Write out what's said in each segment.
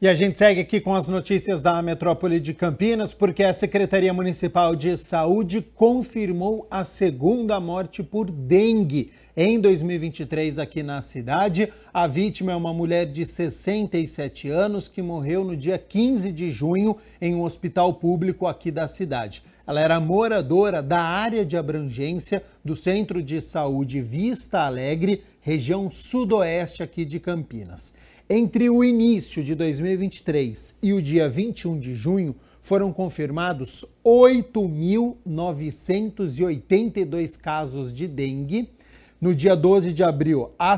E a gente segue aqui com as notícias da metrópole de Campinas, porque a Secretaria Municipal de Saúde confirmou a segunda morte por dengue em 2023 aqui na cidade. A vítima é uma mulher de 67 anos que morreu no dia 15 de junho em um hospital público aqui da cidade. Ela era moradora da área de abrangência do Centro de Saúde Vista Alegre, região sudoeste aqui de Campinas. Entre o início de 2023 e o dia 21 de junho, foram confirmados 8.982 casos de dengue. No dia 12 de abril, a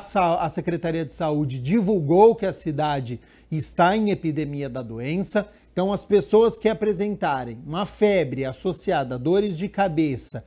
Secretaria de Saúde divulgou que a cidade está em epidemia da doença. Então, as pessoas que apresentarem uma febre associada a dores de cabeça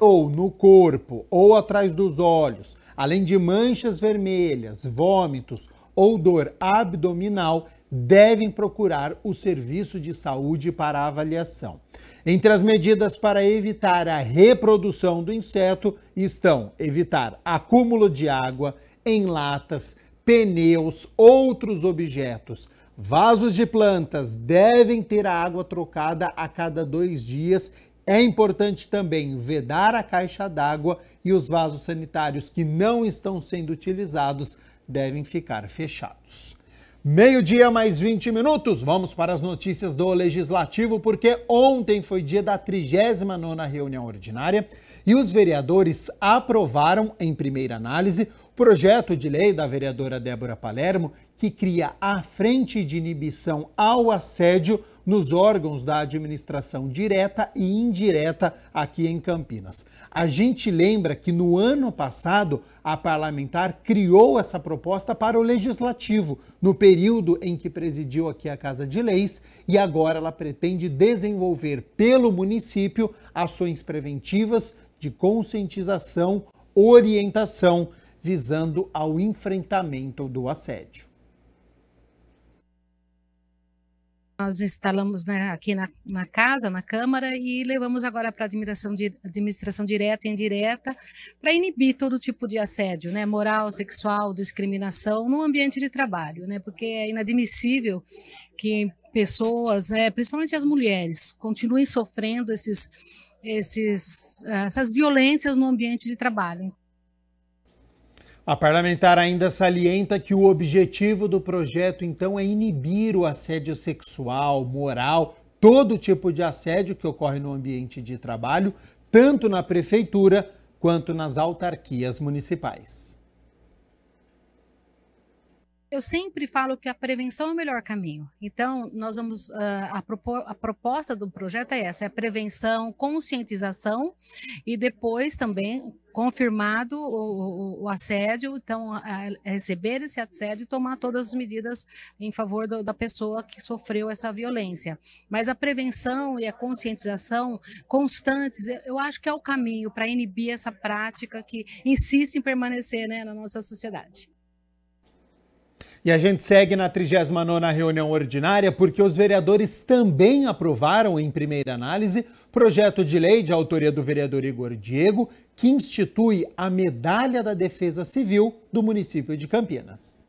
ou no corpo ou atrás dos olhos, além de manchas vermelhas, vômitos ou dor abdominal, devem procurar o serviço de saúde para avaliação. Entre as medidas para evitar a reprodução do inseto estão evitar acúmulo de água em latas, pneus, outros objetos. Vasos de plantas devem ter a água trocada a cada 2 dias. É importante também vedar a caixa d'água e os vasos sanitários que não estão sendo utilizados devem ficar fechados. Meio-dia mais 20 minutos, vamos para as notícias do Legislativo, porque ontem foi dia da 39ª reunião ordinária e os vereadores aprovaram, em primeira análise, o projeto de lei da vereadora Débora Palermo, que cria a Frente de Inibição ao Assédio nos órgãos da administração direta e indireta aqui em Campinas. A gente lembra que no ano passado a parlamentar criou essa proposta para o Legislativo, no período em que presidiu aqui a Casa de Leis, e agora ela pretende desenvolver pelo município ações preventivas de conscientização, orientação, visando ao enfrentamento do assédio. Nós instalamos aqui na casa, na Câmara, e levamos agora para a administração direta e indireta para inibir todo tipo de assédio, moral, sexual, discriminação no ambiente de trabalho, porque é inadmissível que pessoas, principalmente as mulheres, continuem sofrendo essas violências no ambiente de trabalho. A parlamentar ainda salienta que o objetivo do projeto, então, é inibir o assédio sexual, moral, todo tipo de assédio que ocorre no ambiente de trabalho, tanto na prefeitura quanto nas autarquias municipais. Eu sempre falo que a prevenção é o melhor caminho. Então, nós vamos, a proposta do projeto é essa, é a prevenção, conscientização e depois também, confirmado o assédio, então, receber esse assédio e tomar todas as medidas em favor da pessoa que sofreu essa violência. Mas a prevenção e a conscientização constantes, eu acho que é o caminho para inibir essa prática que insiste em permanecer na nossa sociedade. E a gente segue na 39ª reunião ordinária porque os vereadores também aprovaram, em primeira análise, projeto de lei de autoria do vereador Igor Diego, que institui a Medalha da Defesa Civil do município de Campinas.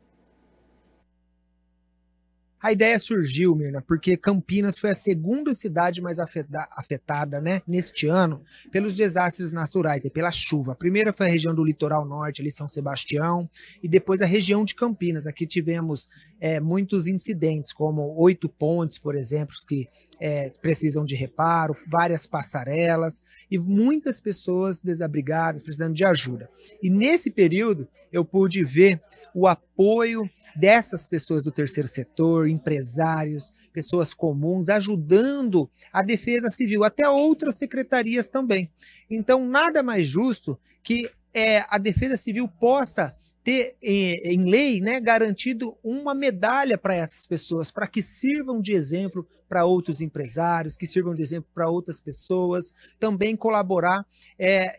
A ideia surgiu, Mirna, porque Campinas foi a segunda cidade mais afetada, neste ano, pelos desastres naturais e pela chuva. A primeira foi a região do litoral norte, ali São Sebastião, e depois a região de Campinas. Aqui tivemos muitos incidentes, como 8 pontes, por exemplo, que precisam de reparo, várias passarelas e muitas pessoas desabrigadas, precisando de ajuda. E nesse período eu pude ver o apoio dessas pessoas do terceiro setor, empresários, pessoas comuns, ajudando a Defesa Civil, até outras secretarias também. Então, nada mais justo que a Defesa Civil possa ter em lei garantido uma medalha para essas pessoas, para que sirvam de exemplo para outros empresários, que sirvam de exemplo para outras pessoas, também colaborar,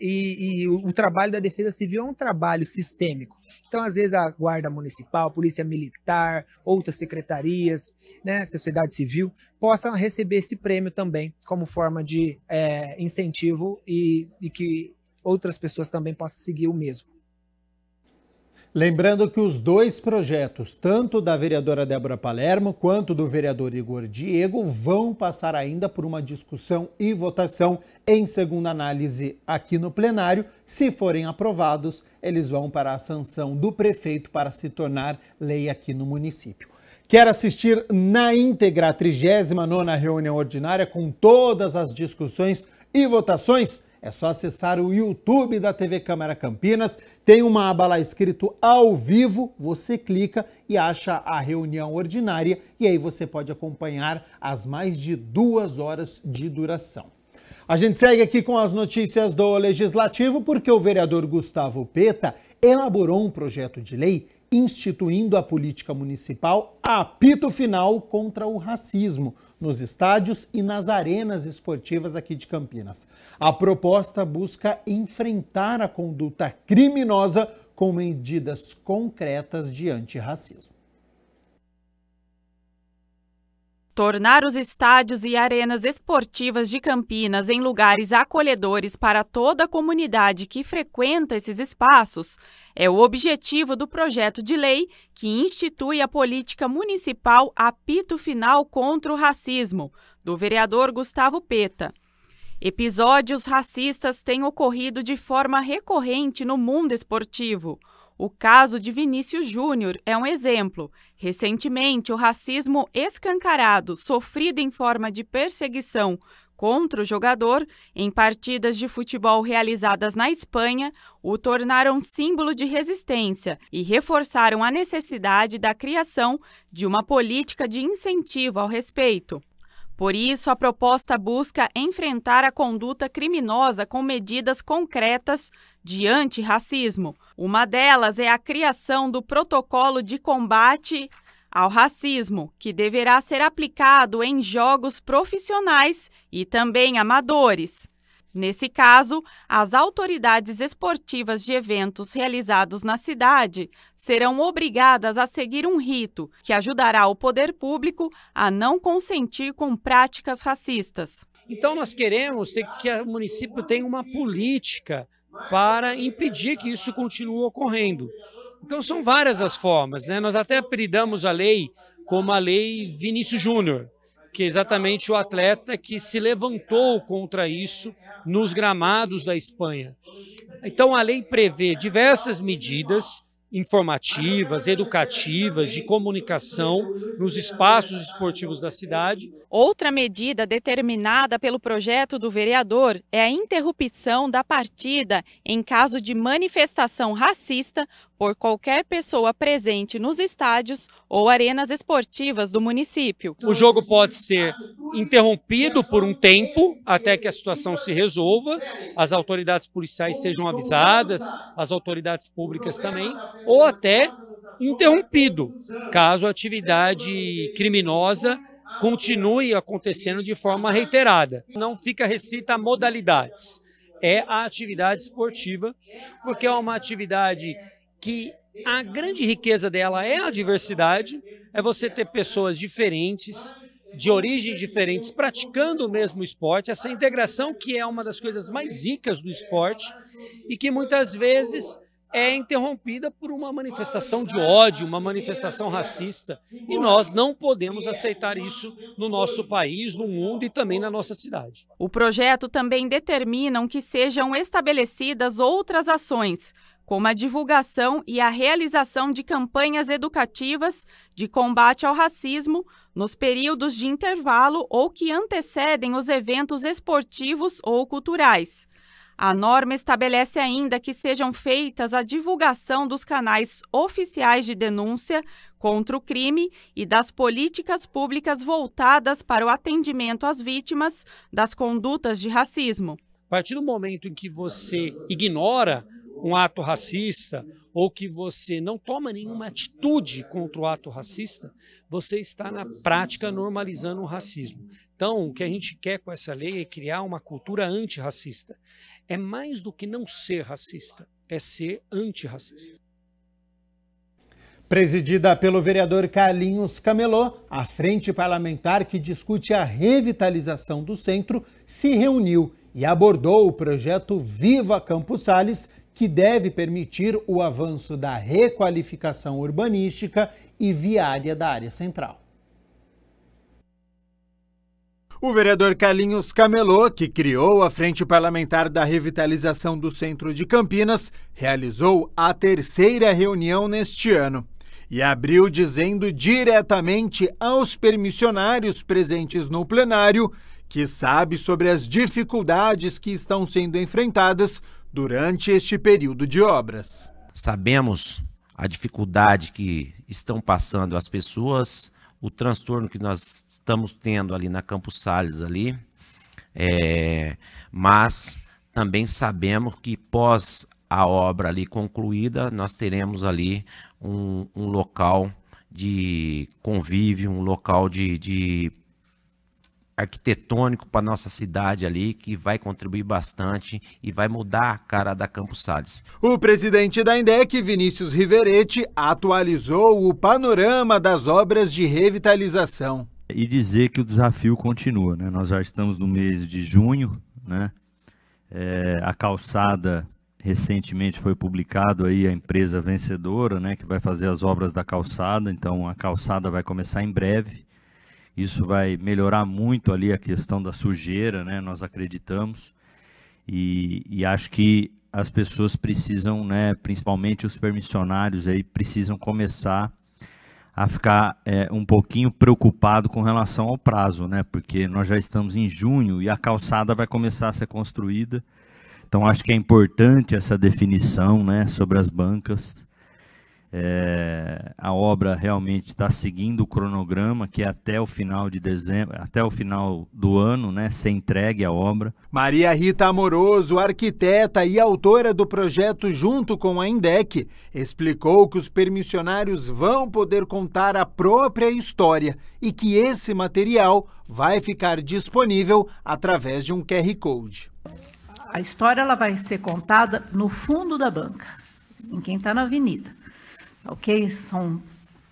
e o trabalho da Defesa Civil é um trabalho sistêmico. Então, às vezes, a Guarda Municipal, a Polícia Militar, outras secretarias, sociedade civil, possam receber esse prêmio também, como forma de incentivo e que outras pessoas também possam seguir o mesmo. Lembrando que os dois projetos, tanto da vereadora Débora Palermo quanto do vereador Igor Diego, vão passar ainda por uma discussão e votação em segunda análise aqui no plenário. Se forem aprovados, eles vão para a sanção do prefeito para se tornar lei aqui no município. Quer assistir na íntegra a 39ª reunião ordinária com todas as discussões e votações? É só acessar o YouTube da TV Câmara Campinas, tem uma aba lá escrito ao vivo, você clica e acha a reunião ordinária e aí você pode acompanhar as mais de 2 horas de duração. A gente segue aqui com as notícias do Legislativo porque o vereador Gustavo Peta elaborou um projeto de lei instituindo a política municipal apito final contra o racismo nos estádios e nas arenas esportivas aqui de Campinas. A proposta busca enfrentar a conduta criminosa com medidas concretas de antirracismo. Tornar os estádios e arenas esportivas de Campinas em lugares acolhedores para toda a comunidade que frequenta esses espaços é o objetivo do projeto de lei que institui a política municipal apito final contra o racismo, do vereador Gustavo Peta. Episódios racistas têm ocorrido de forma recorrente no mundo esportivo. O caso de Vinícius Júnior é um exemplo. Recentemente, o racismo escancarado, sofrido em forma de perseguição contra o jogador em partidas de futebol realizadas na Espanha, o tornaram símbolo de resistência e reforçaram a necessidade da criação de uma política de incentivo ao respeito. Por isso, a proposta busca enfrentar a conduta criminosa com medidas concretas de antirracismo. Uma delas é a criação do Protocolo de Combate ao Racismo, que deverá ser aplicado em jogos profissionais e também amadores. Nesse caso, as autoridades esportivas de eventos realizados na cidade serão obrigadas a seguir um rito que ajudará o poder público a não consentir com práticas racistas. Então nós queremos que o município tenha uma política para impedir que isso continue ocorrendo. Então são várias as formas, né? Nós até apelidamos a lei como a Lei Vinícius Júnior, que é exatamente o atleta que se levantou contra isso nos gramados da Espanha. Então a lei prevê diversas medidas informativas, educativas, de comunicação nos espaços esportivos da cidade. Outra medida determinada pelo projeto do vereador é a interrupção da partida em caso de manifestação racista por qualquer pessoa presente nos estádios ou arenas esportivas do município. O jogo pode ser interrompido por um tempo até que a situação se resolva, as autoridades policiais sejam avisadas, as autoridades públicas também, ou até interrompido, caso a atividade criminosa continue acontecendo de forma reiterada. Não fica restrita a modalidades, é a atividade esportiva, porque é uma atividade que a grande riqueza dela é a diversidade, é você ter pessoas diferentes, de origens diferentes, praticando o mesmo esporte, essa integração que é uma das coisas mais ricas do esporte e que muitas vezes é interrompida por uma manifestação de ódio, uma manifestação racista, e nós não podemos aceitar isso no nosso país, no mundo e também na nossa cidade. O projeto também determina que sejam estabelecidas outras ações, como a divulgação e a realização de campanhas educativas de combate ao racismo nos períodos de intervalo ou que antecedem os eventos esportivos ou culturais. A norma estabelece ainda que sejam feitas a divulgação dos canais oficiais de denúncia contra o crime e das políticas públicas voltadas para o atendimento às vítimas das condutas de racismo. A partir do momento em que você ignora um ato racista ou que você não toma nenhuma atitude contra o ato racista, você está na prática normalizando o racismo. Então, o que a gente quer com essa lei é criar uma cultura antirracista. É mais do que não ser racista, é ser antirracista. Presidida pelo vereador Carlinhos Camelô, a frente parlamentar que discute a revitalização do centro se reuniu e abordou o projeto Viva Campos Sales, que deve permitir o avanço da requalificação urbanística e viária da área central. O vereador Carlinhos Camelô, que criou a Frente Parlamentar da Revitalização do Centro de Campinas, realizou a terceira reunião neste ano e abriu dizendo diretamente aos permissionários presentes no plenário que sabe sobre as dificuldades que estão sendo enfrentadas durante este período de obras. Sabemos a dificuldade que estão passando as pessoas, o transtorno que nós estamos tendo ali na Campos Sales ali, mas também sabemos que pós a obra ali concluída, nós teremos ali um local de convívio, um local de arquitetônico para nossa cidade ali, que vai contribuir bastante e vai mudar a cara da Campos Sales. O presidente da INDEC, Vinícius Riveretti, atualizou o panorama das obras de revitalização. E dizer que o desafio continua, né? Nós já estamos no mês de junho, né? A calçada, recentemente foi publicado aí a empresa vencedora, né? Que vai fazer as obras da calçada, então a calçada vai começar em breve. Isso vai melhorar muito ali a questão da sujeira, né? Nós acreditamos. E acho que as pessoas precisam, né? Principalmente os permissionários aí, precisam começar a ficar um pouquinho preocupado com relação ao prazo, né? Porque nós já estamos em junho e a calçada vai começar a ser construída. Então acho que é importante essa definição, né? Sobre as bancas. A obra realmente está seguindo o cronograma, que é até o final de dezembro, até o final do ano, né, ser entregue a obra. Maria Rita Amoroso, arquiteta e autora do projeto junto com a INDEC, explicou que os permissionários vão poder contar a própria história e que esse material vai ficar disponível através de um QR Code. A história ela vai ser contada no fundo da banca, em quem está na avenida. Ok? São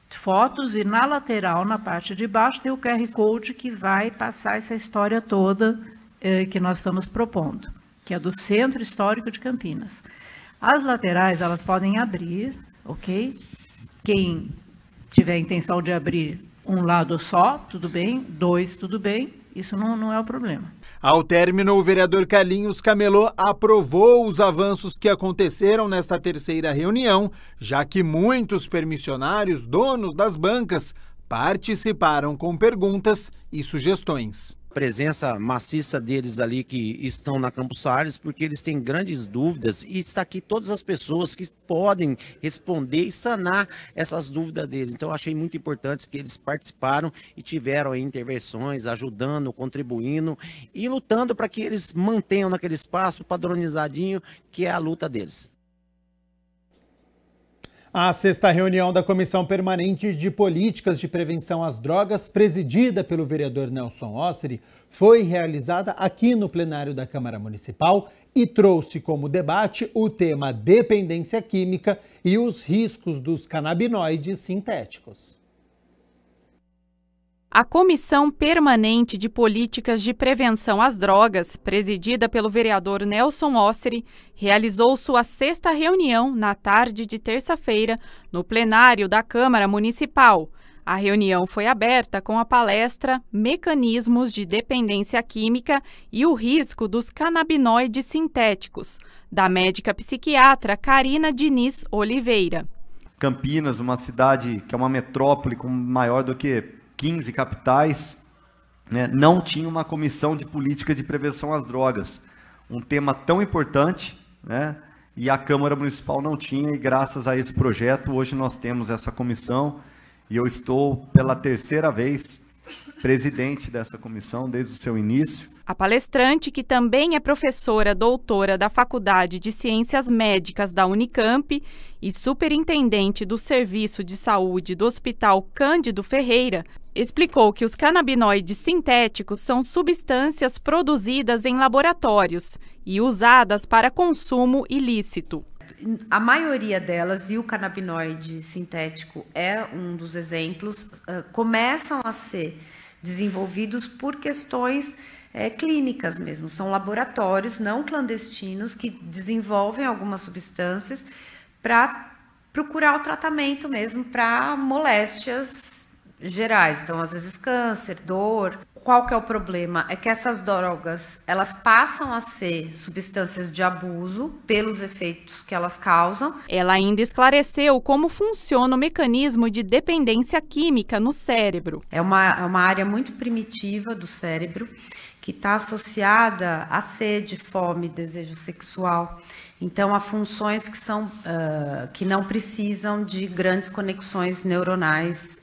fotos e na lateral, na parte de baixo, tem o QR Code que vai passar essa história toda que nós estamos propondo, que é do Centro Histórico de Campinas. As laterais, elas podem abrir, ok? Quem tiver a intenção de abrir um lado só, tudo bem, dois, tudo bem, isso não é o problema. Ao término, o vereador Carlinhos Camelô aprovou os avanços que aconteceram nesta terceira reunião, já que muitos permissionários, donos das bancas, participaram com perguntas e sugestões. Presença maciça deles ali que estão na Campos Sales, porque eles têm grandes dúvidas e está aqui todas as pessoas que podem responder e sanar essas dúvidas deles. Então eu achei muito importante que eles participaram e tiveram aí intervenções, ajudando, contribuindo e lutando para que eles mantenham naquele espaço padronizadinho que é a luta deles. A sexta reunião da Comissão Permanente de Políticas de Prevenção às Drogas, presidida pelo vereador Nelson Osseri, foi realizada aqui no plenário da Câmara Municipal e trouxe como debate o tema dependência química e os riscos dos canabinoides sintéticos. A Comissão Permanente de Políticas de Prevenção às Drogas, presidida pelo vereador Nelson Osseri, realizou sua sexta reunião na tarde de terça-feira no plenário da Câmara Municipal. A reunião foi aberta com a palestra Mecanismos de Dependência Química e o Risco dos Canabinoides Sintéticos, da médica psiquiatra Karina Diniz Oliveira. Campinas, uma cidade que é uma metrópole com maior do que 15 capitais, né, não tinha uma comissão de política de prevenção às drogas. Um tema tão importante, né, e a Câmara Municipal não tinha, e graças a esse projeto, hoje nós temos essa comissão, e eu estou pela terceira vez presidente dessa comissão desde o seu início. A palestrante, que também é professora doutora da Faculdade de Ciências Médicas da Unicamp e superintendente do Serviço de Saúde do Hospital Cândido Ferreira, explicou que os canabinoides sintéticos são substâncias produzidas em laboratórios e usadas para consumo ilícito. A maioria delas, e o canabinoide sintético é um dos exemplos, começam a ser desenvolvidos por questões clínicas mesmo, são laboratórios não clandestinos que desenvolvem algumas substâncias para procurar o tratamento mesmo para moléstias gerais, então às vezes câncer, dor. Qual que é o problema? É que essas drogas, elas passam a ser substâncias de abuso pelos efeitos que elas causam. Ela ainda esclareceu como funciona o mecanismo de dependência química no cérebro. É uma área muito primitiva do cérebro que está associada à sede, fome, desejo sexual. Então, há funções que não precisam de grandes conexões neuronais,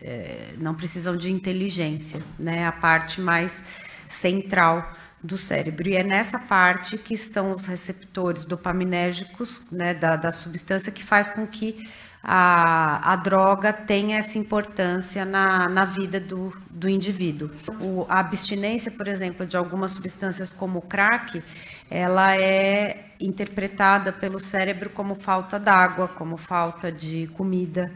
não precisam de inteligência, né? A parte mais central do cérebro. E é nessa parte que estão os receptores dopaminérgicos, né, da substância, que faz com que a droga tenha essa importância na vida do indivíduo. A abstinência, por exemplo, de algumas substâncias como o crack, ela é interpretada pelo cérebro como falta d'água, como falta de comida.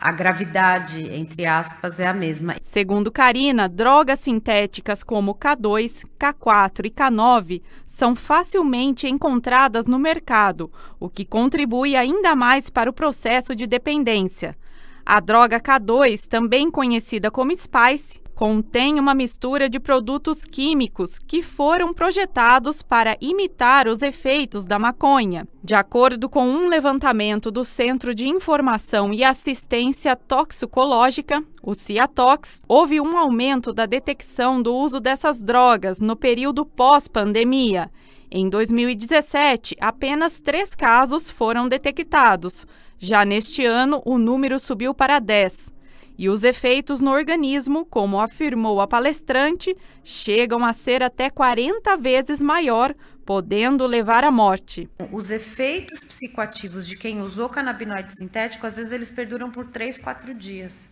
A gravidade, entre aspas, é a mesma. Segundo Karina, drogas sintéticas como K2, K4 e K9 são facilmente encontradas no mercado, o que contribui ainda mais para o processo de dependência. A droga K2, também conhecida como Spice, contém uma mistura de produtos químicos que foram projetados para imitar os efeitos da maconha. De acordo com um levantamento do Centro de Informação e Assistência Toxicológica, o CIATOX, houve um aumento da detecção do uso dessas drogas no período pós-pandemia. Em 2017, apenas 3 casos foram detectados. Já neste ano, o número subiu para 10. E os efeitos no organismo, como afirmou a palestrante, chegam a ser até 40 vezes maior, podendo levar à morte. Os efeitos psicoativos de quem usou canabinoide sintético, às vezes eles perduram por 3, 4 dias,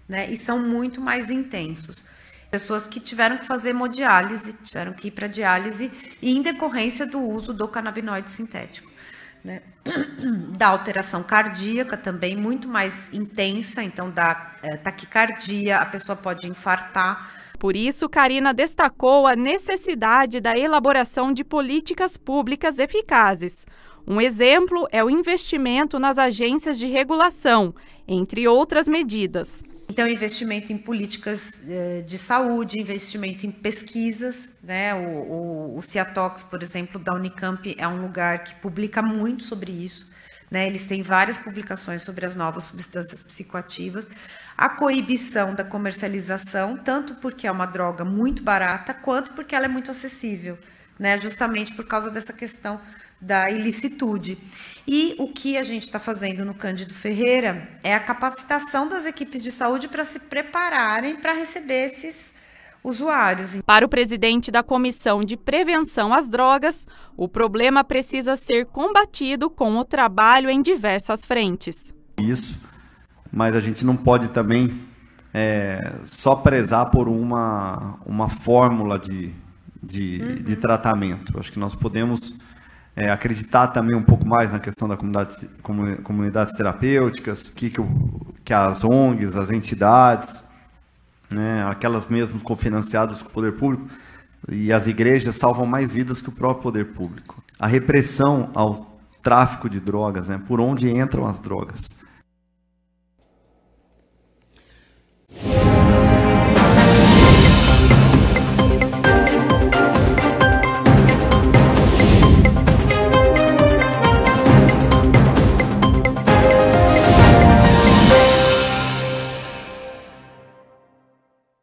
né? E são muito mais intensos. Pessoas que tiveram que fazer hemodiálise, tiveram que ir para diálise, e em decorrência do uso do canabinoide sintético, né? Da alteração cardíaca também muito mais intensa, então da taquicardia, a pessoa pode infartar. Por isso, Karina destacou a necessidade da elaboração de políticas públicas eficazes. Um exemplo é o investimento nas agências de regulação, entre outras medidas. Então, investimento em políticas de saúde, investimento em pesquisas, né? O CIATOX, por exemplo, da Unicamp, é um lugar que publica muito sobre isso, né? Eles têm várias publicações sobre as novas substâncias psicoativas. A coibição da comercialização, tanto porque é uma droga muito barata, quanto porque ela é muito acessível, né? Justamente por causa dessa questão da ilicitude. E o que a gente está fazendo no Cândido Ferreira é a capacitação das equipes de saúde para se prepararem para receber esses usuários. Para o presidente da Comissão de Prevenção às Drogas, o problema precisa ser combatido com o trabalho em diversas frentes. Isso, mas a gente não pode também só prezar por uma fórmula de tratamento. Acho que nós podemos acreditar também um pouco mais na questão da comunidades terapêuticas, que as ONGs, as entidades, né, aquelas mesmas cofinanciadas com o poder público, e as igrejas salvam mais vidas que o próprio poder público. A repressão ao tráfico de drogas, né, por onde entram as drogas.